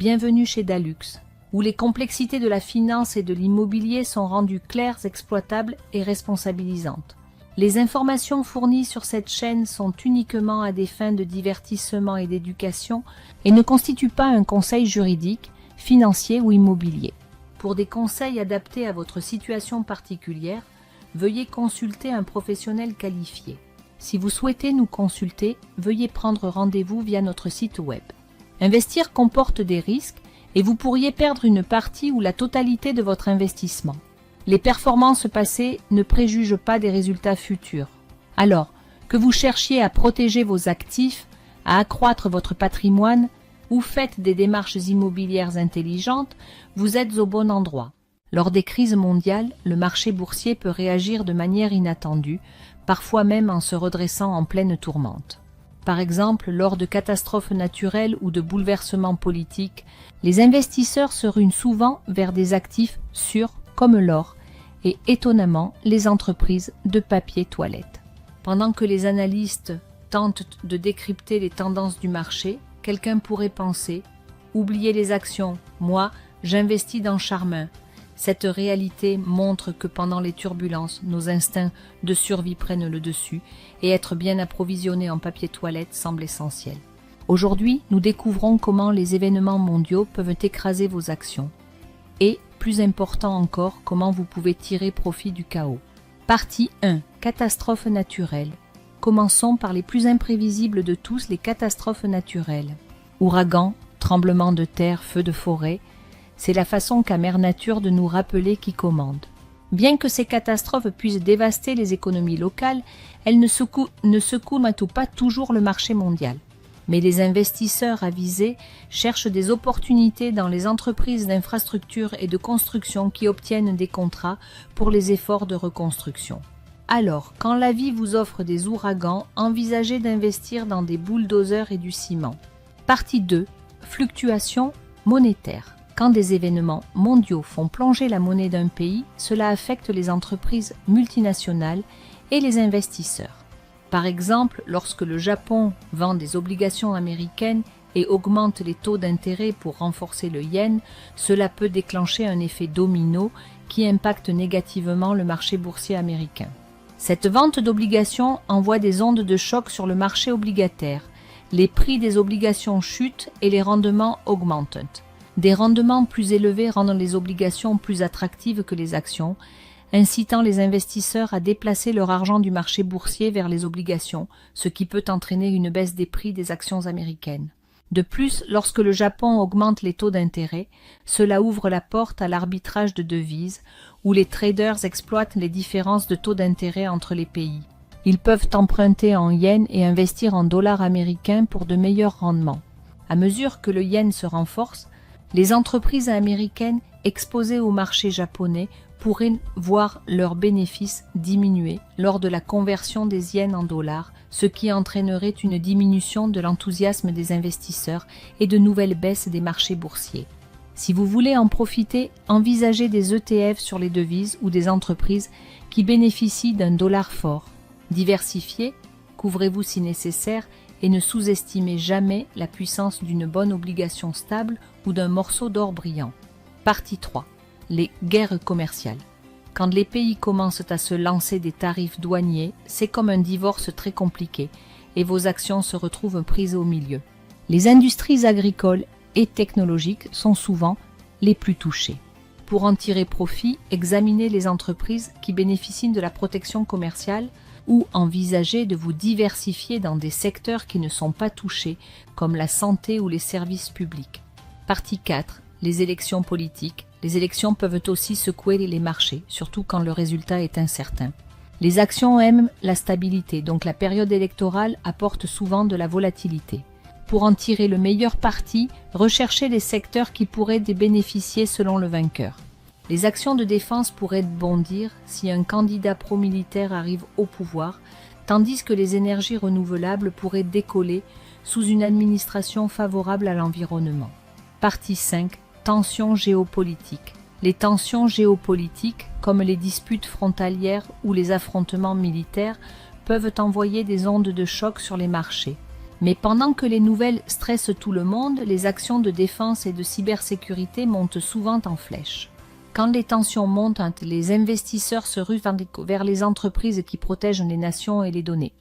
bienvenue chez Dalux, où les complexités de la finance et de l'immobilier sont rendues claires, exploitables et responsabilisantes. Les informations fournies sur cette chaîne sont uniquement à des fins de divertissement et d'éducation et ne constituent pas un conseil juridique, financier ou immobilier. Pour des conseils adaptés à votre situation particulière, veuillez consulter un professionnel qualifié. Si vous souhaitez nous consulter, veuillez prendre rendez-vous via notre site web. Investir comporte des risques et vous pourriez perdre une partie ou la totalité de votre investissement. Les performances passées ne préjugent pas des résultats futurs. Alors, que vous cherchiez à protéger vos actifs, à accroître votre patrimoine ou faites des démarches immobilières intelligentes, vous êtes au bon endroit. Lors des crises mondiales, le marché boursier peut réagir de manière inattendue, parfois même en se redressant en pleine tourmente. Par exemple, lors de catastrophes naturelles ou de bouleversements politiques, les investisseurs se ruent souvent vers des actifs sûrs comme l'or et, étonnamment, les entreprises de papier toilette. Pendant que les analystes tentent de décrypter les tendances du marché, quelqu'un pourrait penser « Oubliez les actions, moi, j'investis dans Charmin ». Cette réalité montre que pendant les turbulences, nos instincts de survie prennent le dessus et être bien approvisionné en papier toilette semble essentiel. Aujourd'hui, nous découvrons comment les événements mondiaux peuvent écraser vos actions. Et, plus important encore, comment vous pouvez tirer profit du chaos. Partie 1. Catastrophes naturelles. Commençons par les plus imprévisibles de tous, les catastrophes naturelles. Ouragans, tremblements de terre, feux de forêt. C'est la façon qu'a Mère Nature de nous rappeler qui commande. Bien que ces catastrophes puissent dévaster les économies locales, elles ne secouent pas toujours le marché mondial. Mais les investisseurs avisés cherchent des opportunités dans les entreprises d'infrastructure et de construction qui obtiennent des contrats pour les efforts de reconstruction. Alors, quand la vie vous offre des ouragans, envisagez d'investir dans des bulldozers et du ciment. Partie 2. Fluctuations monétaires. Quand des événements mondiaux font plonger la monnaie d'un pays, cela affecte les entreprises multinationales et les investisseurs. Par exemple, lorsque le Japon vend des obligations américaines et augmente les taux d'intérêt pour renforcer le yen, cela peut déclencher un effet domino qui impacte négativement le marché boursier américain. Cette vente d'obligations envoie des ondes de choc sur le marché obligataire. Les prix des obligations chutent et les rendements augmentent. Des rendements plus élevés rendent les obligations plus attractives que les actions, incitant les investisseurs à déplacer leur argent du marché boursier vers les obligations, ce qui peut entraîner une baisse des prix des actions américaines. De plus, lorsque le Japon augmente les taux d'intérêt, cela ouvre la porte à l'arbitrage de devises, où les traders exploitent les différences de taux d'intérêt entre les pays. Ils peuvent emprunter en yens et investir en dollars américains pour de meilleurs rendements. À mesure que le yen se renforce, les entreprises américaines exposées au marché japonais pourraient voir leurs bénéfices diminuer lors de la conversion des yens en dollars, ce qui entraînerait une diminution de l'enthousiasme des investisseurs et de nouvelles baisses des marchés boursiers. Si vous voulez en profiter, envisagez des ETF sur les devises ou des entreprises qui bénéficient d'un dollar fort. Diversifiez, couvrez-vous si nécessaire et ne sous-estimez jamais la puissance d'une bonne obligation stable ou d'un morceau d'or brillant. Partie 3. Les guerres commerciales. Quand les pays commencent à se lancer des tarifs douaniers, c'est comme un divorce très compliqué et vos actions se retrouvent prises au milieu. Les industries agricoles et technologiques sont souvent les plus touchées. Pour en tirer profit, examinez les entreprises qui bénéficient de la protection commerciale ou envisagez de vous diversifier dans des secteurs qui ne sont pas touchés, comme la santé ou les services publics. Partie 4. Les élections politiques. Les élections peuvent aussi secouer les marchés, surtout quand le résultat est incertain. Les actions aiment la stabilité, donc la période électorale apporte souvent de la volatilité. Pour en tirer le meilleur parti, recherchez les secteurs qui pourraient bénéficier selon le vainqueur. Les actions de défense pourraient bondir si un candidat pro-militaire arrive au pouvoir, tandis que les énergies renouvelables pourraient décoller sous une administration favorable à l'environnement. Partie 5. Tensions géopolitiques. Les tensions géopolitiques, comme les disputes frontalières ou les affrontements militaires, peuvent envoyer des ondes de choc sur les marchés. Mais pendant que les nouvelles stressent tout le monde, les actions de défense et de cybersécurité montent souvent en flèche. Quand les tensions montent, les investisseurs se ruent vers les entreprises qui protègent les nations et les données.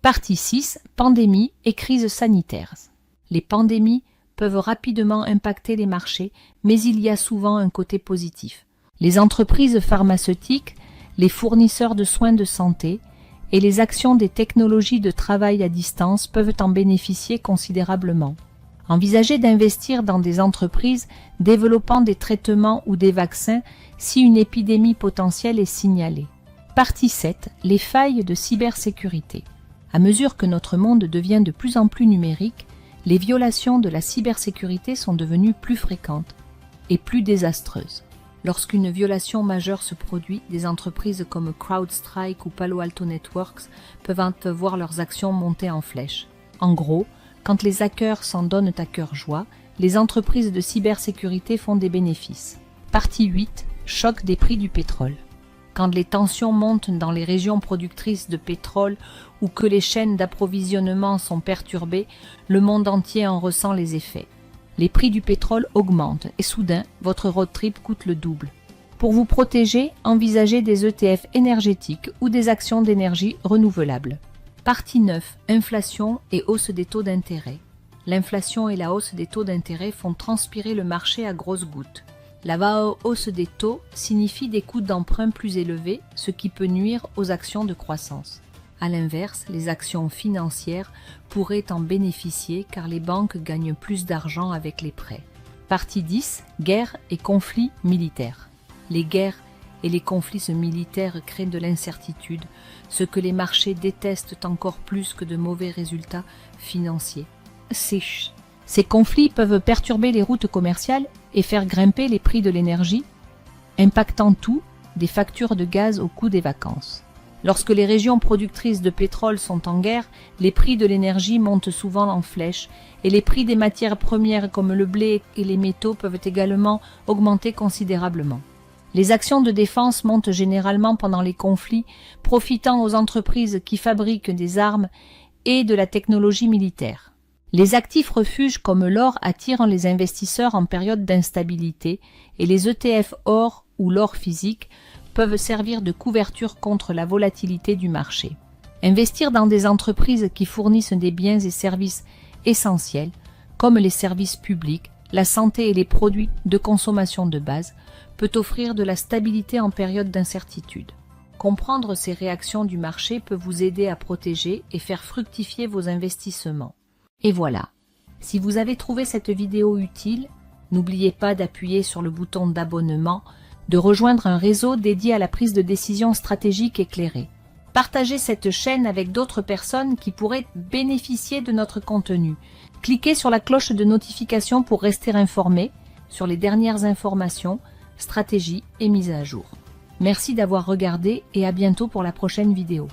Partie 6. Pandémie et crise sanitaire. Les pandémies peuvent rapidement impacter les marchés, mais il y a souvent un côté positif. Les entreprises pharmaceutiques, les fournisseurs de soins de santé et les actions des technologies de travail à distance peuvent en bénéficier considérablement. Envisagez d'investir dans des entreprises développant des traitements ou des vaccins si une épidémie potentielle est signalée. Partie 7. Les failles de cybersécurité. À mesure que notre monde devient de plus en plus numérique, les violations de la cybersécurité sont devenues plus fréquentes et plus désastreuses. Lorsqu'une violation majeure se produit, des entreprises comme CrowdStrike ou Palo Alto Networks peuvent voir leurs actions monter en flèche. En gros, quand les hackers s'en donnent à cœur joie, les entreprises de cybersécurité font des bénéfices. Partie 8. Choc des prix du pétrole. Quand les tensions montent dans les régions productrices de pétrole ou que les chaînes d'approvisionnement sont perturbées, le monde entier en ressent les effets. Les prix du pétrole augmentent et soudain, votre road trip coûte le double. Pour vous protéger, envisagez des ETF énergétiques ou des actions d'énergie renouvelable. Partie 9. Inflation et hausse des taux d'intérêt. L'inflation et la hausse des taux d'intérêt font transpirer le marché à grosses gouttes. La hausse des taux signifie des coûts d'emprunt plus élevés, ce qui peut nuire aux actions de croissance. A l'inverse, les actions financières pourraient en bénéficier car les banques gagnent plus d'argent avec les prêts. Partie 10. Guerre et conflits militaires. Les guerres et les conflits militaires créent de l'incertitude, ce que les marchés détestent encore plus que de mauvais résultats financiers. Ces conflits peuvent perturber les routes commerciales et faire grimper les prix de l'énergie, impactant tout, des factures de gaz au coût des vacances. Lorsque les régions productrices de pétrole sont en guerre, les prix de l'énergie montent souvent en flèche et les prix des matières premières comme le blé et les métaux peuvent également augmenter considérablement. Les actions de défense montent généralement pendant les conflits, profitant aux entreprises qui fabriquent des armes et de la technologie militaire. Les actifs refuges comme l'or attirent les investisseurs en période d'instabilité et les ETF or ou l'or physique peuvent servir de couverture contre la volatilité du marché. Investir dans des entreprises qui fournissent des biens et services essentiels, comme les services publics, la santé et les produits de consommation de base, peut offrir de la stabilité en période d'incertitude. Comprendre ces réactions du marché peut vous aider à protéger et faire fructifier vos investissements. Et voilà, si vous avez trouvé cette vidéo utile, n'oubliez pas d'appuyer sur le bouton d'abonnement, de rejoindre un réseau dédié à la prise de décision stratégique éclairée. Partagez cette chaîne avec d'autres personnes qui pourraient bénéficier de notre contenu. Cliquez sur la cloche de notification pour rester informé sur les dernières informations, stratégies et mises à jour. Merci d'avoir regardé et à bientôt pour la prochaine vidéo.